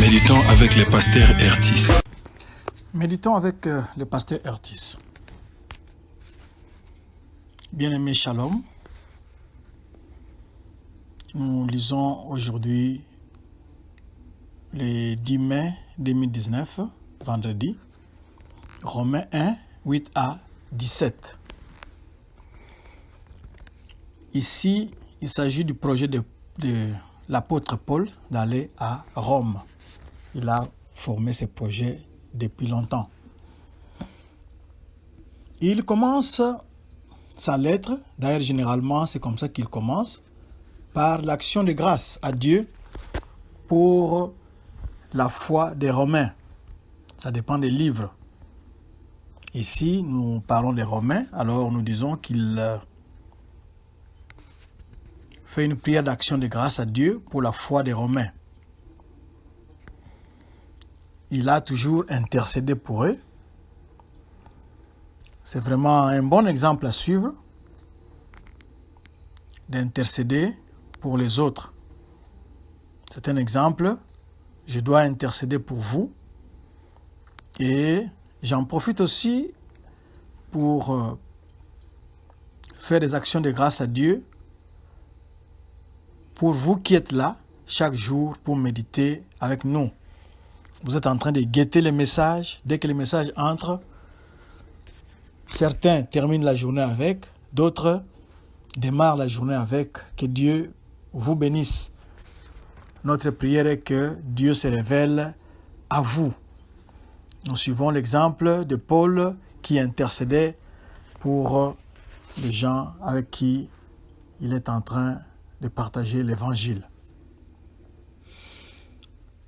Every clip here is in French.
Méditons avec le pasteur Ertis. Méditons avec le pasteur Ertis. Bien-aimé Shalom, nous lisons aujourd'hui le 10 mai 2019, vendredi, Romains 1, 8 à 17. Ici, il s'agit du projet de l'apôtre Paul d'aller à Rome. Il a formé ce projet depuis longtemps. Il commence sa lettre, d'ailleurs généralement c'est comme ça qu'il commence, par l'action de grâce à Dieu pour la foi des Romains. Ça dépend des livres. Ici, nous parlons des Romains, alors nous disons qu'il fait une prière d'action de grâce à Dieu pour la foi des Romains. Il a toujours intercédé pour eux. C'est vraiment un bon exemple à suivre, d'intercéder pour les autres. C'est un exemple. Je dois intercéder pour vous. Et j'en profite aussi pour faire des actions de grâce à Dieu pour vous qui êtes là chaque jour pour méditer avec nous. Vous êtes en train de guetter les messages. Dès que les messages entrent, certains terminent la journée avec, d'autres démarrent la journée avec. Que Dieu vous bénisse. Notre prière est que Dieu se révèle à vous. Nous suivons l'exemple de Paul qui intercédait pour les gens avec qui il est en train de partager l'évangile.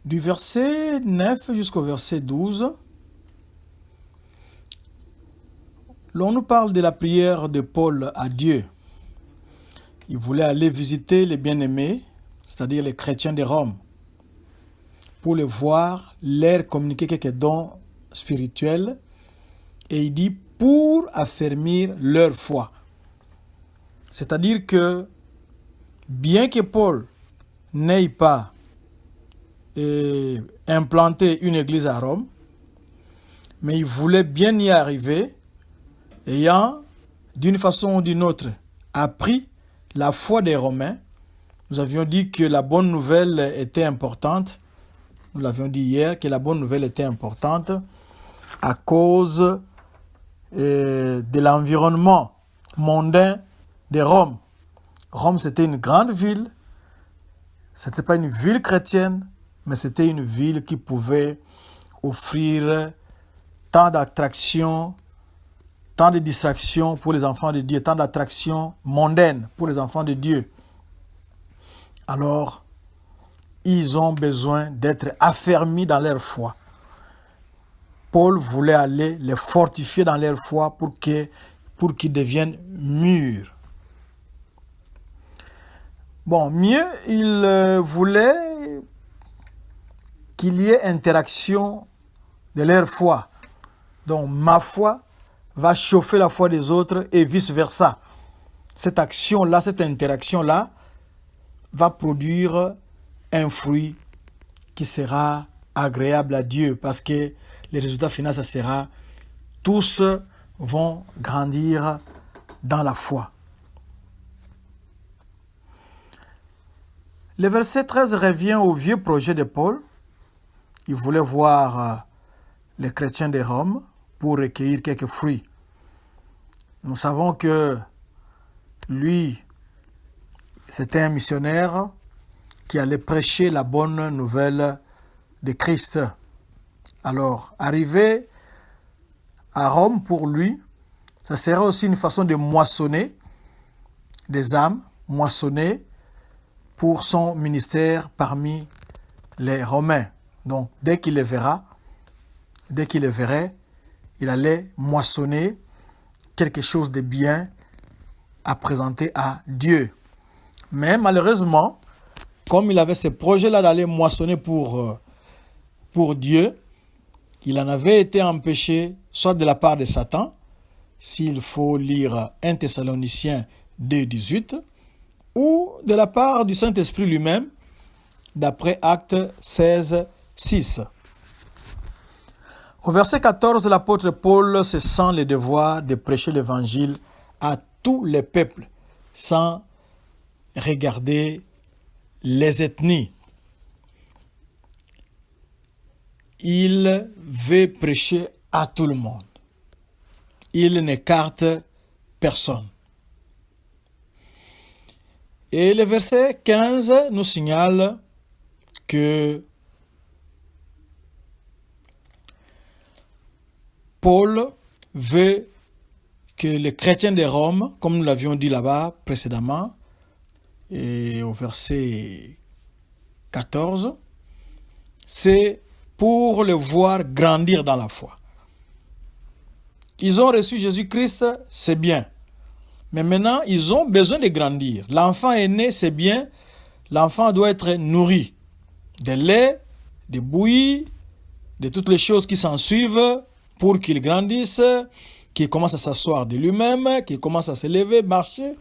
Du verset 9 jusqu'au verset 12, l'on nous parle de la prière de Paul à Dieu. Il voulait aller visiter les bien-aimés, c'est-à-dire les chrétiens de Rome, pour les voir, leur communiquer quelques dons spirituels, et il dit pour affermir leur foi. C'est-à-dire que bien que Paul n'ait pas implanté une église à Rome, mais il voulait bien y arriver, ayant d'une façon ou d'une autre appris la foi des Romains. Nous avions dit que la bonne nouvelle était importante. Nous l'avions dit hier que la bonne nouvelle était importante à cause de l'environnement mondain de Rome. Rome, c'était une grande ville. Ce n'était pas une ville chrétienne, mais c'était une ville qui pouvait offrir tant d'attractions, tant de distractions pour les enfants de Dieu, tant d'attractions mondaines pour les enfants de Dieu. Alors, ils ont besoin d'être affermis dans leur foi. Paul voulait aller les fortifier dans leur foi pour qu'ils deviennent mûrs. Bon, mieux, il voulait qu'il y ait interaction de leur foi. Donc, ma foi va chauffer la foi des autres et vice-versa. Cette action-là, cette interaction-là, va produire un fruit qui sera agréable à Dieu parce que le résultat final, ça sera tous vont grandir dans la foi. Le verset 13 revient au vieux projet de Paul. Il voulait voir les chrétiens de Rome pour recueillir quelques fruits. Nous savons que lui, c'était un missionnaire qui allait prêcher la bonne nouvelle de Christ. Alors, arriver à Rome pour lui, ça serait aussi une façon de moissonner des âmes, moissonner pour son ministère parmi les Romains. Donc, dès qu'il les verrait, il allait moissonner quelque chose de bien à présenter à Dieu. Mais malheureusement, comme il avait ce projet-là d'aller moissonner pour Dieu, il en avait été empêché soit de la part de Satan, s'il faut lire 1 Thessaloniciens 2,18, ou de la part du Saint-Esprit lui-même, d'après Actes 16, 6. Au verset 14, l'apôtre Paul se sent le devoir de prêcher l'évangile à tous les peuples, sans regarder les ethnies. Il veut prêcher à tout le monde. Il n'écarte personne. Et le verset 15 nous signale que Paul veut que les chrétiens de Rome, comme nous l'avions dit là-bas précédemment, et au verset 14, c'est pour le voir grandir dans la foi. Ils ont reçu Jésus-Christ, c'est bien. Mais maintenant, ils ont besoin de grandir. L'enfant est né, c'est bien. L'enfant doit être nourri de lait, de bouillie, de toutes les choses qui s'en suivent pour qu'il grandisse, qu'il commence à s'asseoir de lui-même, qu'il commence à se lever, marcher,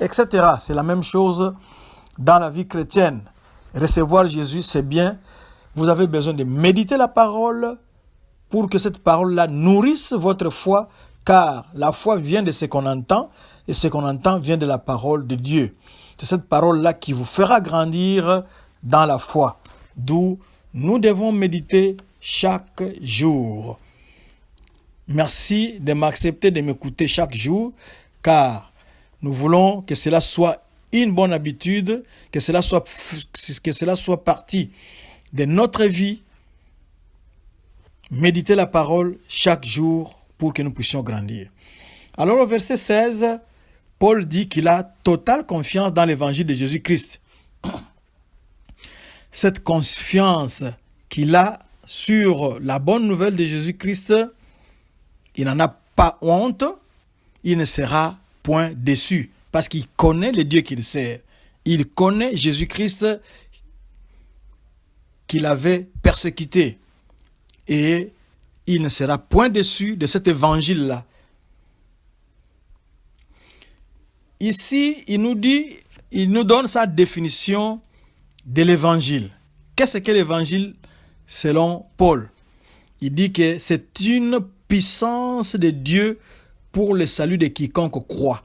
etc. C'est la même chose dans la vie chrétienne. Recevoir Jésus, c'est bien. Vous avez besoin de méditer la parole pour que cette parole-là nourrisse votre foi, car la foi vient de ce qu'on entend, et ce qu'on entend vient de la parole de Dieu. C'est cette parole-là qui vous fera grandir dans la foi, d'où nous devons méditer chaque jour. Merci de m'accepter de m'écouter chaque jour, car nous voulons que cela soit une bonne habitude, que cela soit partie de notre vie. Méditer la parole chaque jour pour que nous puissions grandir. Alors au verset 16, Paul dit qu'il a totale confiance dans l'évangile de Jésus-Christ. Cette confiance qu'il a sur la bonne nouvelle de Jésus-Christ, il n'en a pas honte, il ne sera point déçu, parce qu'il connaît le Dieu qu'il sert. Il connaît Jésus-Christ qu'il avait persécuté. Et il ne sera point déçu de cet évangile-là. Ici, il nous donne sa définition de l'évangile. Qu'est-ce que l'évangile selon Paul? Il dit que c'est une puissance de Dieu pour le salut de quiconque croit.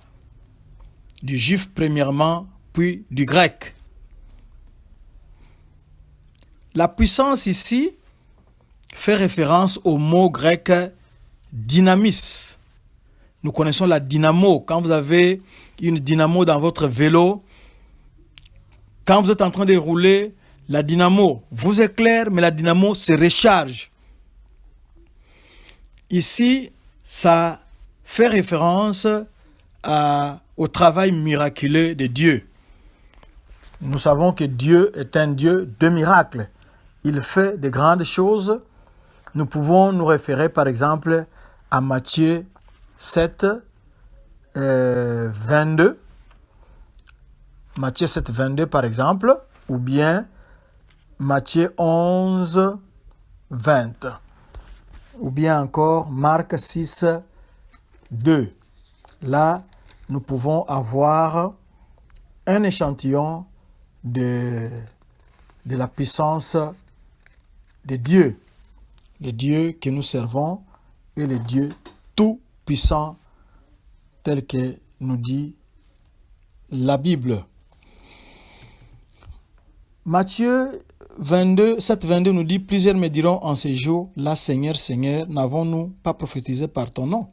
Du juif premièrement, puis du grec. La puissance ici fait référence au mot grec dynamis. Nous connaissons la dynamo. Quand vous avez une dynamo dans votre vélo, quand vous êtes en train de rouler, la dynamo vous éclaire, mais la dynamo se recharge. Ici, ça fait référence au travail miraculeux de Dieu. Nous savons que Dieu est un Dieu de miracles. Il fait de grandes choses. Nous pouvons nous référer par exemple à Matthieu 7, 22. Matthieu 7, 22 par exemple, ou bien Matthieu 11, 20. Ou bien encore Marc 6, 2. Là, nous pouvons avoir un échantillon de la puissance de Dieu. Le Dieu que nous servons est le Dieu tout-puissant, tel que nous dit la Bible. Matthieu 22, 7, 22 nous dit « Plusieurs me diront en ces jours, là, Seigneur, Seigneur, n'avons-nous pas prophétisé par ton nom?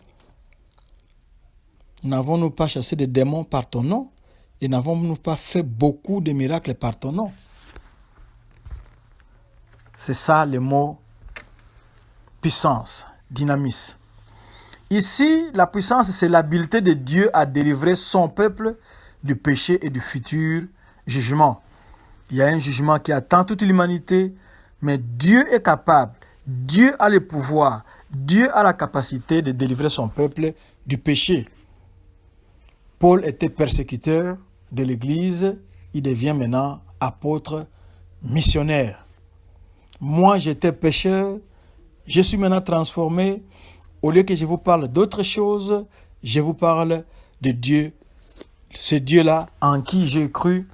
N'avons-nous pas chassé des démons par ton nom? Et n'avons-nous pas fait beaucoup de miracles par ton nom? » C'est ça le mot puissance, dynamis. Ici, la puissance, c'est l'habileté de Dieu à délivrer son peuple du péché et du futur jugement. Il y a un jugement qui attend toute l'humanité, mais Dieu est capable, Dieu a le pouvoir, Dieu a la capacité de délivrer son peuple du péché. Paul était persécuteur de l'Église, il devient maintenant apôtre missionnaire. Moi, j'étais pécheur, je suis maintenant transformé. Au lieu que je vous parle d'autre chose, je vous parle de Dieu. Ce Dieu-là en qui j'ai cru,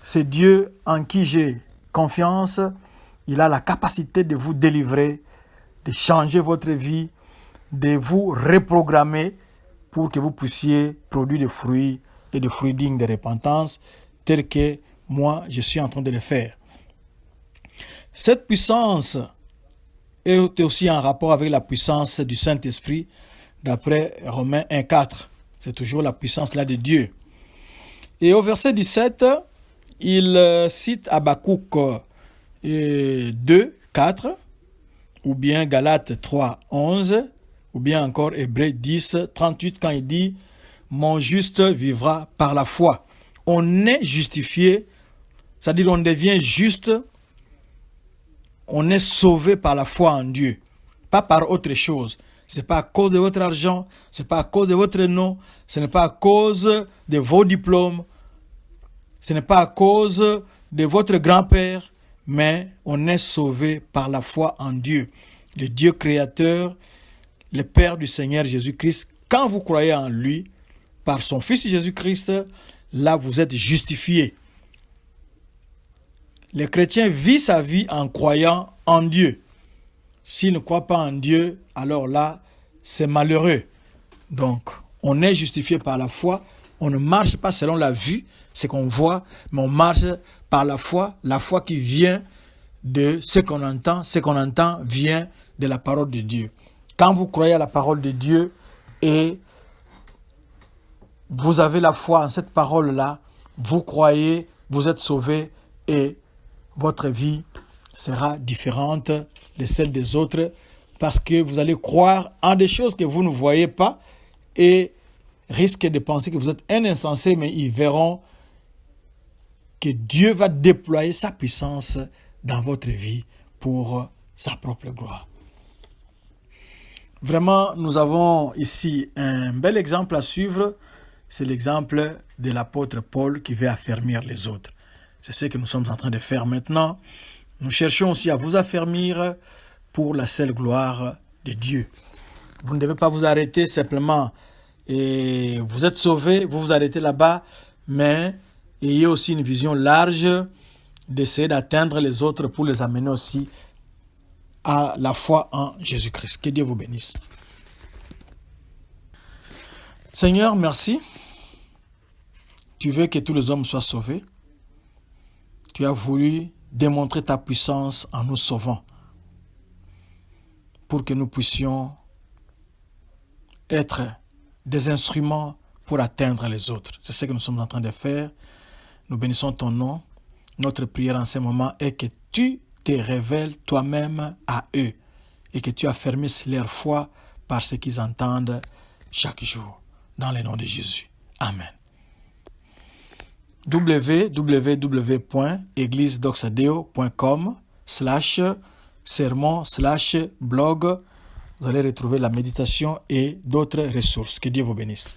ce Dieu en qui j'ai confiance, il a la capacité de vous délivrer, de changer votre vie, de vous reprogrammer pour que vous puissiez produire des fruits et des fruits dignes de repentance, tels que moi, je suis en train de le faire. Cette puissance est aussi en rapport avec la puissance du Saint-Esprit, d'après Romains 1,4. C'est toujours la puissance là de Dieu. Et au verset 17, il cite Habakkuk 2, 4, ou bien Galates 3, 11, ou bien encore Hébreux 10, 38, quand il dit « Mon juste vivra par la foi ». On est justifié, c'est-à-dire on devient juste, on est sauvé par la foi en Dieu, pas par autre chose. Ce n'est pas à cause de votre argent, ce n'est pas à cause de votre nom, ce n'est pas à cause de vos diplômes, ce n'est pas à cause de votre grand-père, mais on est sauvé par la foi en Dieu, le Dieu créateur, le Père du Seigneur Jésus-Christ. Quand vous croyez en lui, par son Fils Jésus-Christ, là vous êtes justifiés. Le chrétien vit sa vie en croyant en Dieu. S'il ne croit pas en Dieu, alors là, c'est malheureux. Donc, on est justifié par la foi. On ne marche pas selon la vue, ce qu'on voit, mais on marche par la foi qui vient de ce qu'on entend. Ce qu'on entend vient de la parole de Dieu. Quand vous croyez à la parole de Dieu et vous avez la foi en cette parole-là, vous croyez, vous êtes sauvés et votre vie sera différente de celle des autres parce que vous allez croire en des choses que vous ne voyez pas et risquez de penser que vous êtes un insensé, mais ils verront que Dieu va déployer sa puissance dans votre vie pour sa propre gloire. Vraiment, nous avons ici un bel exemple à suivre. C'est l'exemple de l'apôtre Paul qui veut affermir les autres. C'est ce que nous sommes en train de faire maintenant. Nous cherchons aussi à vous affermir pour la seule gloire de Dieu. Vous ne devez pas vous arrêter simplement et vous êtes sauvés, vous vous arrêtez là-bas, mais ayez aussi une vision large d'essayer d'atteindre les autres pour les amener aussi à la foi en Jésus-Christ. Que Dieu vous bénisse. Seigneur, merci. Tu veux que tous les hommes soient sauvés. Tu as voulu démontrer ta puissance en nous sauvant pour que nous puissions être des instruments pour atteindre les autres. C'est ce que nous sommes en train de faire. Nous bénissons ton nom. Notre prière en ce moment est que tu te révèles toi-même à eux et que tu affermisses leur foi par ce qu'ils entendent chaque jour. Dans le nom de Jésus. Amen. www.églisedoxadeo.com/sermon/blog. Vous allez retrouver la méditation et d'autres ressources. Que Dieu vous bénisse.